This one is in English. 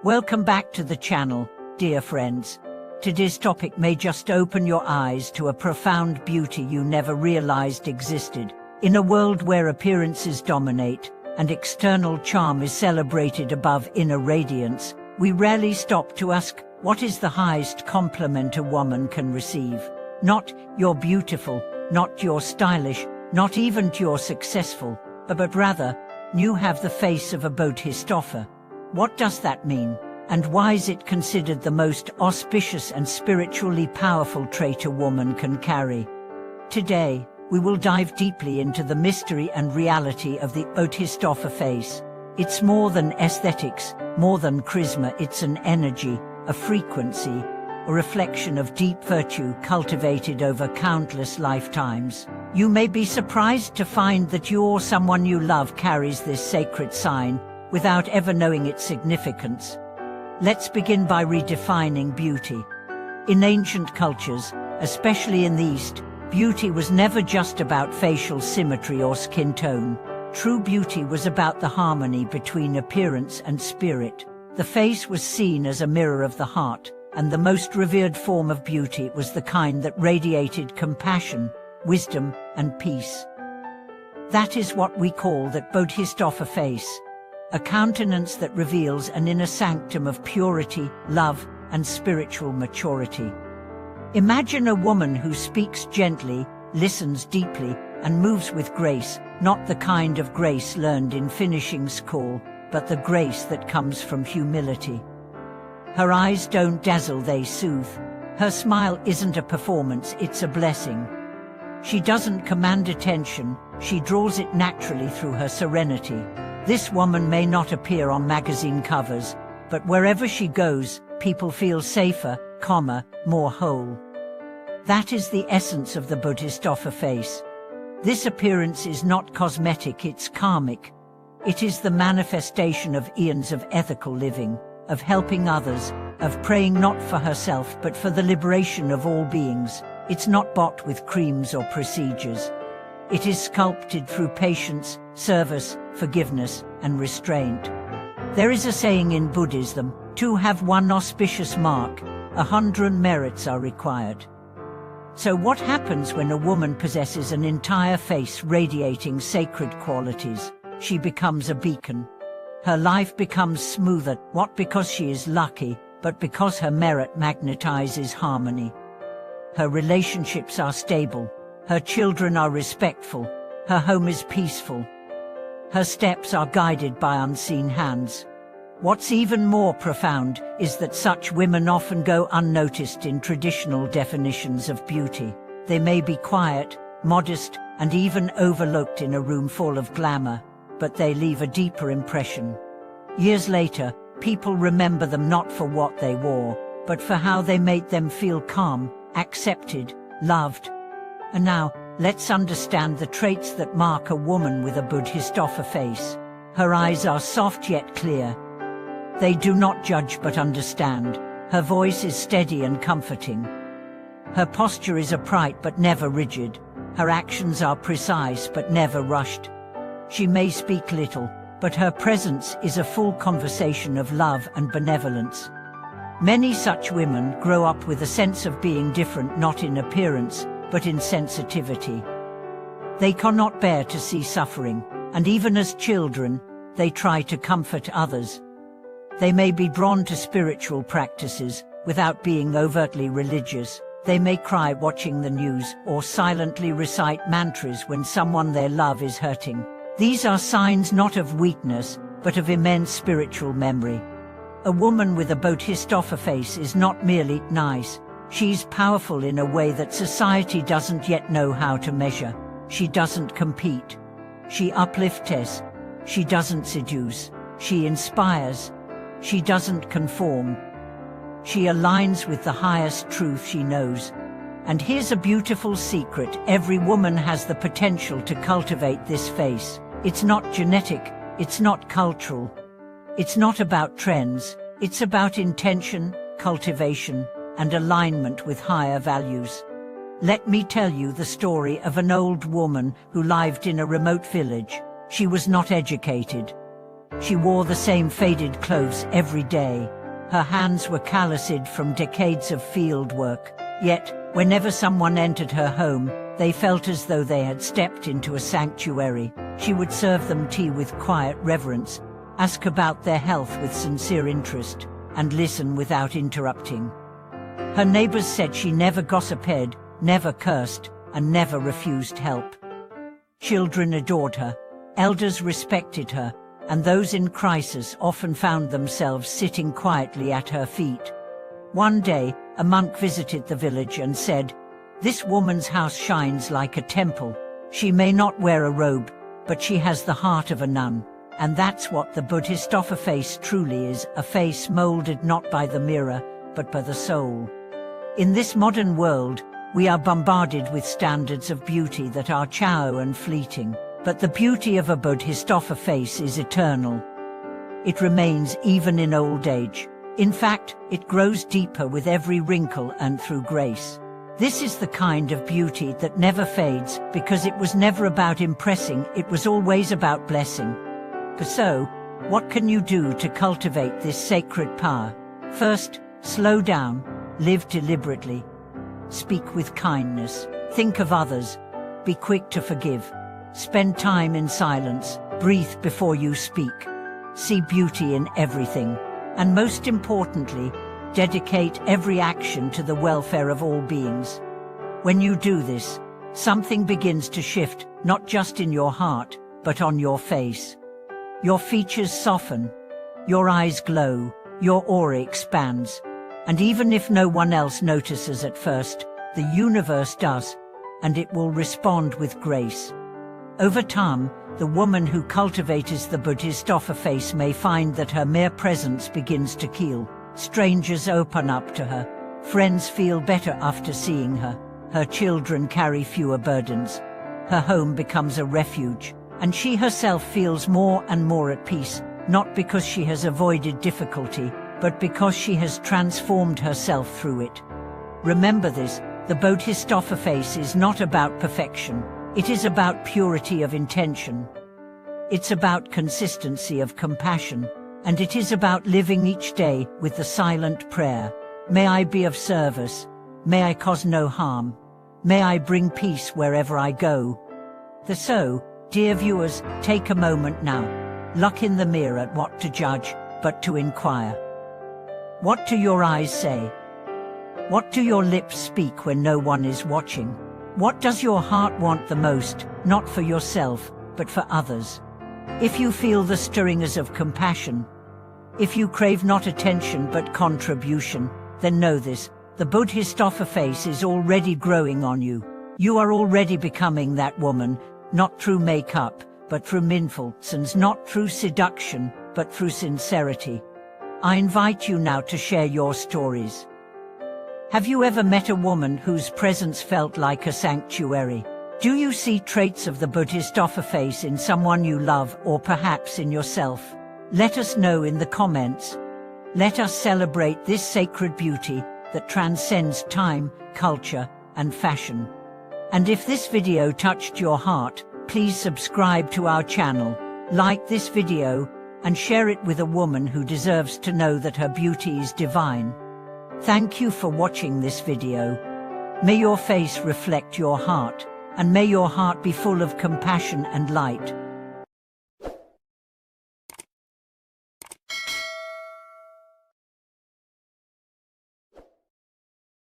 Welcome back to the channel, dear friends. Today's topic may just open your eyes to a profound beauty you never realized existed. In a world where appearances dominate and external charm is celebrated above inner radiance, we rarely stop to ask, what is the highest compliment a woman can receive? Not, "You're beautiful," not "You're stylish," not even "You're successful," but rather, "You have the face of a Bodhisattva." What does that mean? And why is it considered the most auspicious and spiritually powerful trait a woman can carry? Today, we will dive deeply into the mystery and reality of the Bodhisattva face. It's more than aesthetics, more than charisma. It's an energy, a frequency, a reflection of deep virtue cultivated over countless lifetimes. You may be surprised to find that you or someone you love carries this sacred sign without ever knowing its significance. Let's begin by redefining beauty. In ancient cultures, especially in the East, beauty was never just about facial symmetry or skin tone. True beauty was about the harmony between appearance and spirit. The face was seen as a mirror of the heart, and the most revered form of beauty was the kind that radiated compassion, wisdom, and peace. That is what we call the Bodhisattva face. A countenance that reveals an inner sanctum of purity, love, and spiritual maturity. Imagine a woman who speaks gently, listens deeply, and moves with grace, not the kind of grace learned in finishing school, but the grace that comes from humility. Her eyes don't dazzle, they soothe. Her smile isn't a performance, it's a blessing. She doesn't command attention, she draws it naturally through her serenity. This woman may not appear on magazine covers, but wherever she goes, people feel safer, calmer, more whole. That is the essence of the Bodhisattva face. This appearance is not cosmetic, it's karmic. It is the manifestation of eons of ethical living, of helping others, of praying not for herself but for the liberation of all beings. It's not bought with creams or procedures. It is sculpted through patience, service, forgiveness, and restraint. There is a saying in Buddhism, to have one auspicious mark, 100 merits are required. So what happens when a woman possesses an entire face radiating sacred qualities? She becomes a beacon. Her life becomes smoother, not because she is lucky, but because her merit magnetizes harmony. Her relationships are stable. Her children are respectful, her home is peaceful. Her steps are guided by unseen hands. What's even more profound is that such women often go unnoticed in traditional definitions of beauty. They may be quiet, modest, and even overlooked in a room full of glamour, but they leave a deeper impression. Years later, people remember them not for what they wore, but for how they made them feel calm, accepted, loved. And now, let's understand the traits that mark a woman with a Bodhisattva face. Her eyes are soft yet clear. They do not judge but understand. Her voice is steady and comforting. Her posture is upright but never rigid. Her actions are precise but never rushed. She may speak little, but her presence is a full conversation of love and benevolence. Many such women grow up with a sense of being different, not in appearance, but in sensitivity. They cannot bear to see suffering, and even as children, they try to comfort others. They may be drawn to spiritual practices without being overtly religious. They may cry watching the news or silently recite mantras when someone they love is hurting. These are signs not of weakness, but of immense spiritual memory. A woman with a Bodhisattva face is not merely nice. She's powerful in a way that society doesn't yet know how to measure. She doesn't compete. She uplifts. She doesn't seduce. She inspires. She doesn't conform. She aligns with the highest truth she knows. And here's a beautiful secret: every woman has the potential to cultivate this face. It's not genetic, it's not cultural, it's not about trends, it's about intention, cultivation, and alignment with higher values. Let me tell you the story of an old woman who lived in a remote village. She was not educated. She wore the same faded clothes every day. Her hands were calloused from decades of field work. Yet, whenever someone entered her home, they felt as though they had stepped into a sanctuary. She would serve them tea with quiet reverence, ask about their health with sincere interest, and listen without interrupting. Her neighbors said she never gossiped, never cursed, and never refused help. Children adored her, elders respected her, and those in crisis often found themselves sitting quietly at her feet. One day, a monk visited the village and said, "This woman's house shines like a temple. She may not wear a robe, but she has the heart of a nun." And that's what the Bodhisattva face truly is, a face molded not by the mirror, but by the soul. In this modern world, we are bombarded with standards of beauty that are shallow and fleeting. But the beauty of a Bodhisattva face is eternal. It remains even in old age. In fact, it grows deeper with every wrinkle and through grace. This is the kind of beauty that never fades, because it was never about impressing, it was always about blessing. So, what can you do to cultivate this sacred power? First, slow down, live deliberately, speak with kindness, think of others, be quick to forgive. Spend time in silence, breathe before you speak, see beauty in everything, and most importantly, dedicate every action to the welfare of all beings. When you do this, something begins to shift, not just in your heart, but on your face. Your features soften, your eyes glow, your aura expands, and even if no one else notices at first, the universe does, and it will respond with grace. Over time, the woman who cultivates the Bodhisattva face may find that her mere presence begins to heal. Strangers open up to her. Friends feel better after seeing her. Her children carry fewer burdens. Her home becomes a refuge, and she herself feels more and more at peace, not because she has avoided difficulty, but because she has transformed herself through it. Remember this, the Bodhisattva face is not about perfection. It is about purity of intention. It's about consistency of compassion. And it is about living each day with the silent prayer. May I be of service. May I cause no harm. May I bring peace wherever I go. So, dear viewers, take a moment now. Look in the mirror at what to judge, but to inquire. What do your eyes say? What do your lips speak when no one is watching? What does your heart want the most, not for yourself, but for others? If you feel the stirrings of compassion, if you crave not attention but contribution, then know this, the Bodhisattva face is already growing on you. You are already becoming that woman, not through makeup, but through mindfulness, not through seduction, but through sincerity. I invite you now to share your stories. Have you ever met a woman whose presence felt like a sanctuary? Do you see traits of the Bodhisattva face in someone you love or perhaps in yourself? Let us know in the comments. Let us celebrate this sacred beauty that transcends time, culture, and fashion. And if this video touched your heart, please subscribe to our channel, like this video, and share it with a woman who deserves to know that her beauty is divine. Thank you for watching this video. May your face reflect your heart, and may your heart be full of compassion and light.